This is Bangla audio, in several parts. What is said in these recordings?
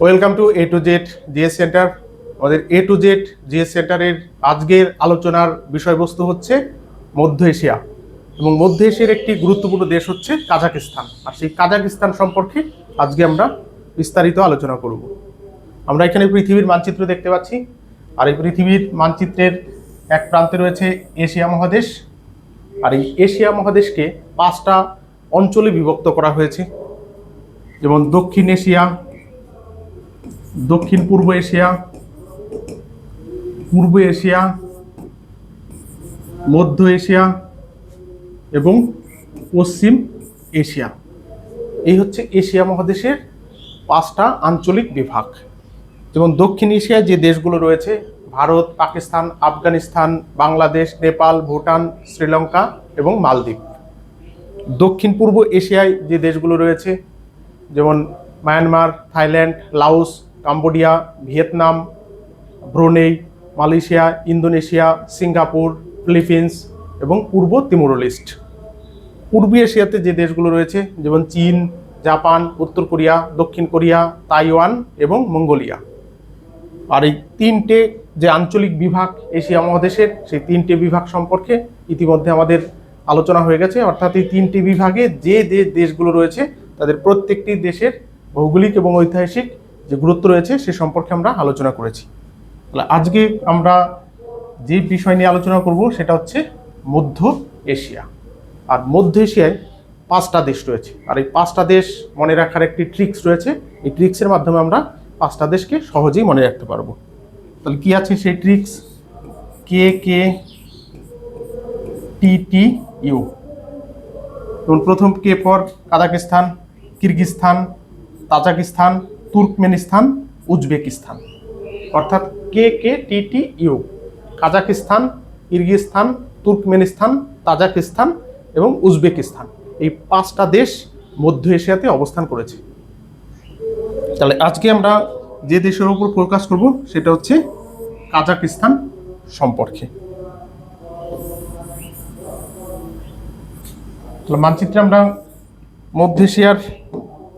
Welcome to A to Z GS centre. আমাদের এ টু জেড জিএস সেন্টারের আজকের আলোচনার বিষয়বস্তু হচ্ছে মধ্য এশিয়া এবং মধ্য এশিয়ার একটি গুরুত্বপূর্ণ দেশ হচ্ছে কাজাকিস্তান। আর সেই কাজাকিস্তান সম্পর্কে আজকে আমরা বিস্তারিত আলোচনা করব। আমরা এখানে পৃথিবীর মানচিত্র দেখতে পাচ্ছি, আর এই পৃথিবীর মানচিত্রের এক প্রান্তে রয়েছে এশিয়া মহাদেশ। আর এই এশিয়া মহাদেশকে 5টা অঞ্চলে বিভক্ত করা হয়েছে, যেমন দক্ষিণ এশিয়া, দক্ষিণ পূর্ব এশিয়া, পূর্ব এশিয়া, মধ্য এশিয়া এবং পশ্চিম এশিয়া। এই হচ্ছে এশিয়া মহাদেশের 5টা আঞ্চলিক বিভাগ। যেমন দক্ষিণ এশিয়ায় যে দেশগুলো রয়েছে ভারত, পাকিস্তান, আফগানিস্তান, বাংলাদেশ, নেপাল, ভুটান, শ্রীলঙ্কা এবং মালদ্বীপ। দক্ষিণ পূর্ব এশিয়ায় যে দেশগুলো রয়েছে যেমন Myanmar, Thailand, Laos, Cambodia, Vietnam, Brunei, Malaysia, Indonesia, Singapore, Philippines এবং পূর্ব তিমুর লেস্ট। পূর্ব এশিয়াতে যে দেশগুলো রয়েছে যেমন চীন, জাপান, উত্তর কোরিয়া, দক্ষিণ কোরিয়া, তাইওয়ান এবং মঙ্গোলিয়া। আর এই 3টে যে আঞ্চলিক বিভাগ এশিয়া মহাদেশের, সেই 3টে বিভাগ সম্পর্কে ইতিমধ্যে আমাদের আলোচনা হয়ে গেছে। অর্থাৎ এই 3টে বিভাগে যে দেশগুলো রয়েছে তাদের প্রত্যেকটি দেশের ভৌগোলিক এবং ঐতিহাসিক যে গুরুত্ব রয়েছে সে সম্পর্কে আমরা আলোচনা করেছি। তাহলে আজকে আমরা যে বিষয় নিয়ে আলোচনা করব সেটা হচ্ছে মধ্য এশিয়া। আর মধ্য এশিয়ায় 5টা দেশ রয়েছে, আর এই 5টা দেশ মনে রাখার একটি ট্রিক্স রয়েছে। এই ট্রিক্সের মাধ্যমে আমরা 5টা দেশকে সহজেই মনে রাখতে পারবো। তাহলে কি আছে সেই ট্রিক্স? KKTTU। যেমন প্রথম K for Kazakhstan, Kyrgyzstan, Tajikistan, Turkmenistan, Uzbekistan. অর্থাৎ KKTTU Kazakhstan, Kyrgyzstan, Turkmenistan, Tajikistan এবং উজবেকিস্তান। এই 5টা দেশ মধ্য এশিয়াতে অবস্থান করেছে। তাহলে আজকে আমরা যে দেশের উপর ফোকাস করব সেটা হচ্ছে কাজাকিস্তান সম্পর্কে। তাহলে মানচিত্রে আমরা মধ্য এশিয়ার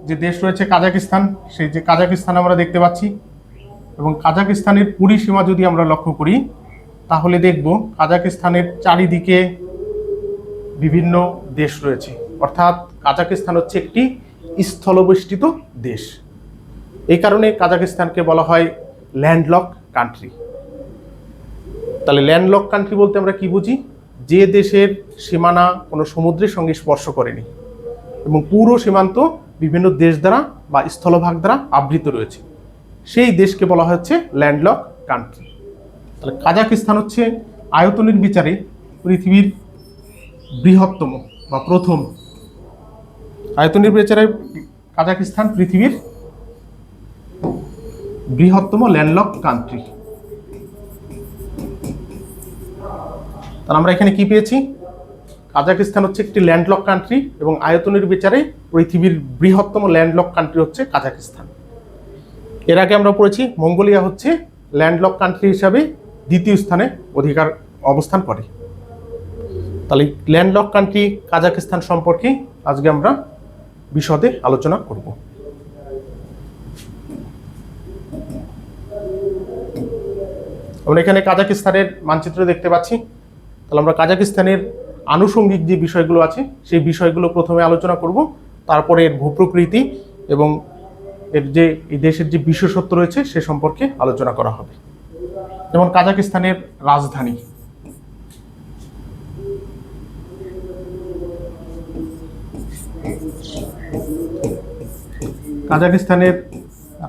যে দেশ রয়েছে কাজাকিস্তান, সেই যে কাজাকিস্তান আমরা দেখতে পাচ্ছি। এবং কাজাকিস্তানের পরিসীমা যদি আমরা লক্ষ্য করি তাহলে দেখব কাজাকিস্তানের চারিদিকে বিভিন্ন দেশ রয়েছে। অর্থাৎ কাজাকিস্তান হচ্ছে একটি স্থলবেষ্টিত দেশ। এই কারণে কাজাকিস্তানকে বলা হয় ল্যান্ডলক কান্ট্রি। তাহলে ল্যান্ডলক কান্ট্রি বলতে আমরা কি বুঝি? যে দেশের সীমানা কোনো সমুদ্রের সঙ্গে স্পর্শ করেনি এবং পুরো সীমান্ত বিভিন্ন দেশ দ্বারা বা স্থলভাগ দ্বারা আবৃত রয়েছে, সেই দেশকে বলা হচ্ছে ল্যান্ডলক কান্ট্রি। তাহলে কাজাকিস্তান হচ্ছে আয়তনের বিচারে পৃথিবীর বৃহত্তম বা প্রথম, আয়তনের বিচারে কাজাকিস্তান পৃথিবীর বৃহত্তম ল্যান্ডলক কান্ট্রি। তাহলে আমরা এখানে কি পেয়েছি? কাজাকিস্তান হচ্ছে একটি ল্যান্ডলক কান্ট্রি এবং আয়তনের বিচারে পৃথিবীর বৃহত্তম ল্যান্ডলক কান্ট্রি হচ্ছে কাজাকিস্তান। এর আগে আমরা পড়েছি মঙ্গোলিয়া হচ্ছে ল্যান্ডলক কান্ট্রি হিসাবে 2য় স্থানে অবস্থান করে। তাহলে ল্যান্ডলক কান্ট্রি কাজাকিস্তান সম্পর্কে আজকে আমরা বিশদে আলোচনা করব। আমরা এখানে কাজাকিস্তানের মানচিত্র দেখতে পাচ্ছি। তাহলে আমরা কাজাকিস্তানের আনুষঙ্গিক যে বিষয়গুলো আছে সেই বিষয়গুলো প্রথমে আলোচনা করব, তারপরে এর ভূপ্রকৃতি এবং এর যে এই দেশের যে বিশেষত্ব রয়েছে সে সম্পর্কে আলোচনা করা হবে। যেমন কাজাকিস্তানের রাজধানী, কাজাকিস্তানের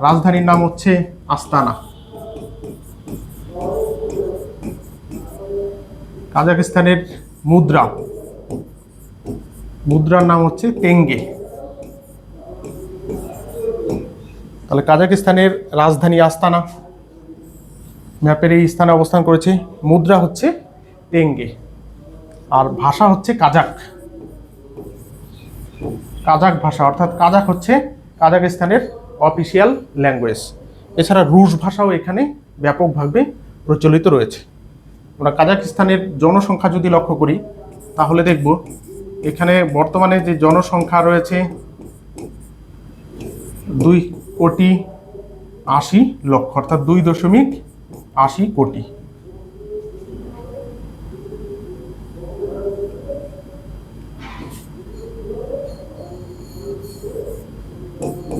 রাজধানীর নাম হচ্ছে আস্তানা। কাজাকিস্তানের মুদ্রার নাম হচ্ছে তেঙ্গে। তাহলে কাজাকিস্তানের রাজধানী আস্তানা, ম্যাপের এই স্থানে অবস্থান করেছে। মুদ্রা হচ্ছে তেঙ্গে আর ভাষা হচ্ছে কাজাক ভাষা। অর্থাৎ কাজাক হচ্ছে কাজাকিস্তানের অফিসিয়াল ল্যাঙ্গুয়েজ। এছাড়া রুশ ভাষাও এখানে ব্যাপকভাবে প্রচলিত রয়েছে। আমরা কাজাকিস্তানের জনসংখ্যা যদি লক্ষ্য করি তাহলে দেখব এখানে বর্তমানে যে জনসংখ্যা রয়েছে 2,40,00,000 80 লক্ষ, অর্থাৎ 2.80 কোটি।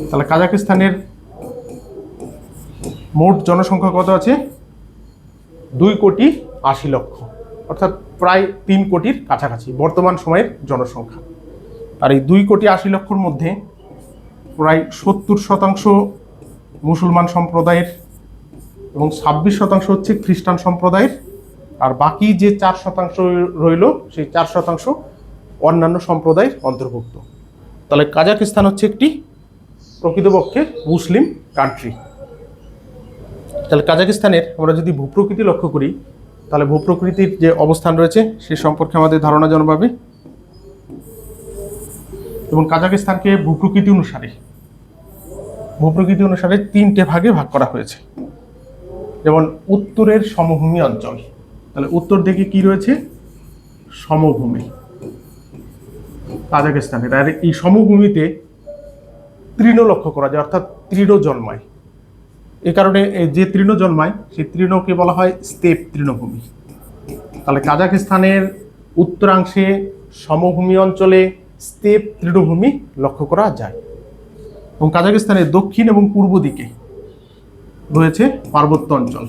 তাহলে কাজাকিস্তানের মোট জনসংখ্যা কত আছে? 2.80 কোটি, অর্থাৎ প্রায় 3 কোটির কাছাকাছি বর্তমান সময়ের জনসংখ্যা। আর এই 2.80 কোটির মধ্যে প্রায় 70% মুসলমান সম্প্রদায়ের এবং 26% হচ্ছে খ্রিস্টান সম্প্রদায়ের, আর বাকি যে 4% রইল সেই 4% অন্যান্য সম্প্রদায়ের অন্তর্ভুক্ত। তাহলে কাজাকিস্তান হচ্ছে একটি প্রকৃতপক্ষে মুসলিম কান্ট্রি। তাহলে কাজাকিস্তানের আমরা যদি ভূপ্রকৃতি লক্ষ্য করি, তাহলে ভূপ্রকৃতির যে অবস্থান রয়েছে সে সম্পর্কে আমাদের ধারণা জন্মাবে। এবং কাজাকিস্তানকে ভূপ্রকৃতি অনুসারে 3টে ভাগে ভাগ করা হয়েছে। যেমন উত্তরের সমভূমি অঞ্চল, তাহলে উত্তর দিকে কি রয়েছে? সমভূমি কাজাকিস্তানের। আর এই সমভূমিতে তৃণ লক্ষ্য করা যায়, অর্থাৎ তৃণ জন্মায়। এই কারণে যে তৃণ জন্মায় সেই তৃণকে বলা হয় স্টেপ তৃণভূমি। তাহলে কাজাকিস্তানের উত্তরাংশে সমভূমি অঞ্চলে স্টেপ তৃণভূমি লক্ষ্য করা যায়। এবং কাজাকিস্তানের দক্ষিণ এবং পূর্ব দিকে রয়েছে পার্বত্য অঞ্চল,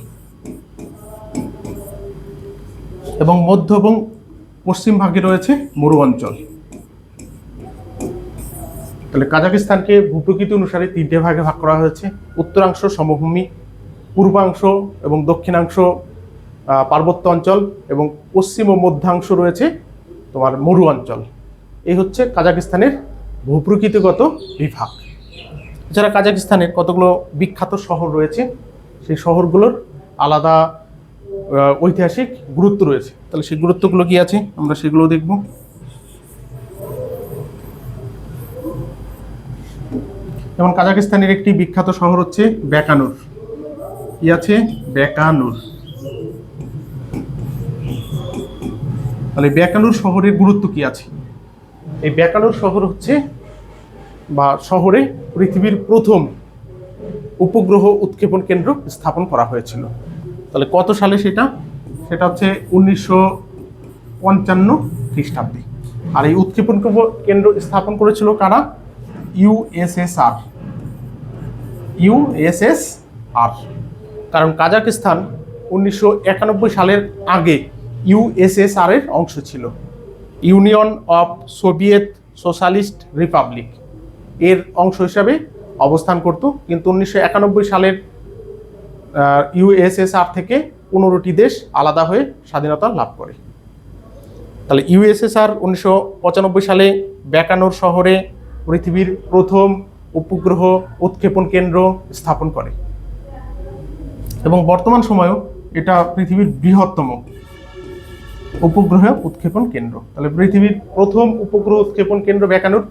এবং মধ্য এবং পশ্চিম ভাগে রয়েছে মরু অঞ্চল। তাহলে কাজাকিস্তানকে ভূপ্রকৃতি অনুসারে 3টে ভাগে ভাগ করা হয়েছে: উত্তরাংশ সমভূমি, পূর্বাংশ এবং দক্ষিণাংশ পার্বত্য অঞ্চল, এবং পশ্চিম ও মধ্যাংশ রয়েছে তোমার মরু অঞ্চল। এই হচ্ছে কাজাকিস্তানের ভূপ্রকৃতিগত বিভাগ। এছাড়া কাজাকিস্তানের কতগুলো বিখ্যাত শহর রয়েছে, সেই শহরগুলোর আলাদা ঐতিহাসিক গুরুত্ব রয়েছে। তাহলে সেই গুরুত্বগুলো কি আছে আমরা সেগুলো দেখব। যেমন কাজাকিস্তানের একটি বিখ্যাত শহর হচ্ছে বেকানুর। কি আছে? বেকানুর। তাহলে বেকানুর শহরের গুরুত্ব কি আছে? এই বেকানুর শহর হচ্ছে বা শহরে পৃথিবীর প্রথম উপগ্রহ উৎক্ষেপণ কেন্দ্র স্থাপন করা হয়েছিল। তাহলে কত সালে সেটা? সেটা হচ্ছে 1955 খ্রিস্টাব্দে। আর এই উৎক্ষেপণ কেন্দ্র স্থাপন করেছিল কারা? ইউএসএসআর। কারণ কাজাকিস্তান 1991 সালের আগে ইউএসএসআর এর অংশ ছিল, union of Soviet socialist Republic এর অংশ হিসাবে অবস্থান করত। কিন্তু 1991 সালের ইউএসএসআর থেকে 15টি দেশ আলাদা হয়ে স্বাধীনতা লাভ করে। তাহলে ইউএসএসআর 1995 সালে বেকানুর শহরে পৃথিবীর প্রথম উপগ্রহ উৎক্ষেপণ কেন্দ্র স্থাপন করে, এবং বর্তমান সময়েও এটা পৃথিবীর বৃহত্তম উপগ্রহ উৎক্ষেপণ কেন্দ্র। তাহলে পৃথিবীর প্রথম উপগ্রহ উৎক্ষেপণ কেন্দ্র বেকানুর,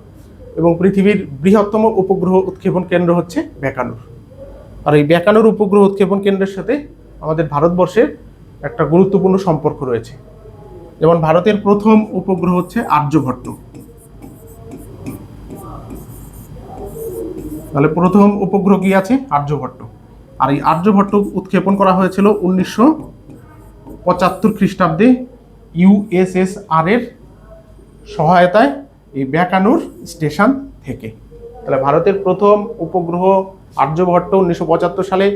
এবং পৃথিবীর বৃহত্তম উপগ্রহ উৎক্ষেপণ কেন্দ্র হচ্ছে বেকানুর। আর এই বেকানুর উপগ্রহ উৎক্ষেপণ কেন্দ্রের সাথে আমাদের ভারতবর্ষের একটা গুরুত্বপূর্ণ সম্পর্ক রয়েছে। যেমন ভারতের প্রথম উপগ্রহ হচ্ছে আর্যভট্ট। তাহলে প্রথম উপগ্রহ কি আছে? আর্যভট্ট। আর এই আর্যভট্ট উৎক্ষেপণ করা হয়েছিল 1975 খ্রিস্টাব্দে ইউএসএসআর এর সহায়তায় এই বেকানুর স্টেশন থেকে। তাহলে ভারতের প্রথম উপগ্রহ আর্যভট্ট 1975 সালে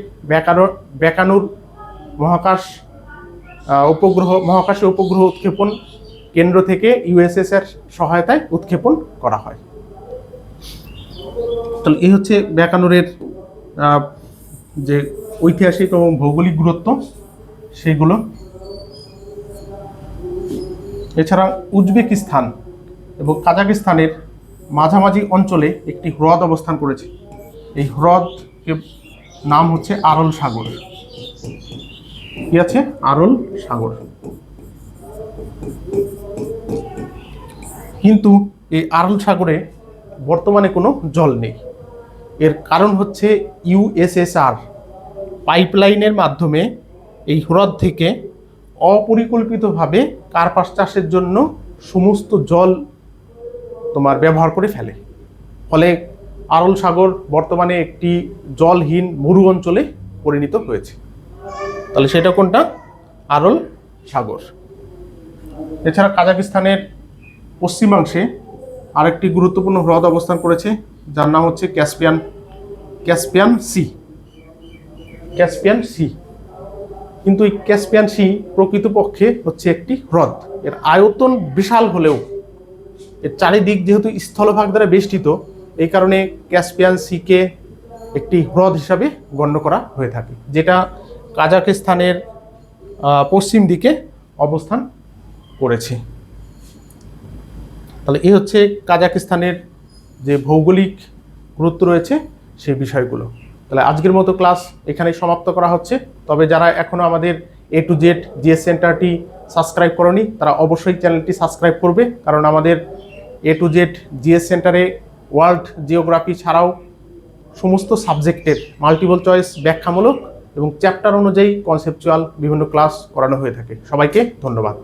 বেকানুর মহাকাশে উপগ্রহ উৎক্ষেপণ কেন্দ্র থেকে ইউএসএসআর সহায়তায় উৎক্ষেপণ করা হয়। তাহলে এই হচ্ছে বেকানুরের যে ঐতিহাসিক এবং ভৌগোলিক গুরুত্ব সেগুলো। এছাড়া উজবেকিস্তান এবং কাজাকিস্তানের মাঝামাঝি অঞ্চলে একটি হ্রদ অবস্থান করেছে। এই হ্রদের নাম হচ্ছে আরল সাগর। কি আছে? আরল সাগর। কিন্তু এই আরল সাগরে বর্তমানে কোনো জল নেই। এর কারণ হচ্ছে ইউএসএসআর পাইপলাইনের মাধ্যমে এই হ্রদ থেকে অপরিকল্পিতভাবে কার্পাস চাষের জন্য সমস্ত জল তোমার ব্যবহার করে ফেলে। ফলে আরল সাগর বর্তমানে একটি জলহীন মরু অঞ্চলে পরিণত হয়েছে। তাহলে সেটা কোনটা? আরল সাগর। এছাড়া কাজাকিস্তানের পশ্চিমাংশে আরেকটি গুরুত্বপূর্ণ হ্রদ অবস্থান করেছে, যার নাম হচ্ছে ক্যাসপিয়ান সি। কিন্তু এই ক্যাসপিয়ান সি প্রকৃতপক্ষে হচ্ছে একটি হ্রদ। এর আয়তন বিশাল হলেও এর চারিদিক যেহেতু স্থলভাগ দ্বারা বেষ্টিত, এই কারণে ক্যাসপিয়ান সিকে একটি হ্রদ হিসাবে গণ্য করা হয়ে থাকে, যেটা কাজাকিস্তানের পশ্চিম দিকে অবস্থান করেছে। তাহলে এই হচ্ছে কাজাকিস্তানের যে ভৌগোলিক গুরুত্ব রয়েছে সেই বিষয়গুলো। তাহলে আজকের মতো ক্লাস এখানেই সমাপ্ত করা হচ্ছে। তবে যারা এখনও আমাদের A to Z জিএস সেন্টারটি সাবস্ক্রাইব করনি, তারা অবশ্যই চ্যানেলটি সাবস্ক্রাইব করবে, কারণ আমাদের A to Z জিএস সেন্টারে ওয়ার্ল্ড জিওগ্রাফি ছাড়াও সমস্ত সাবজেক্টের মাল্টিপল চয়েস ব্যাখ্যামূলক এবং চ্যাপ্টার অনুযায়ী কনসেপচুয়াল বিভিন্ন ক্লাস করানো হয়ে থাকে। সবাইকে ধন্যবাদ।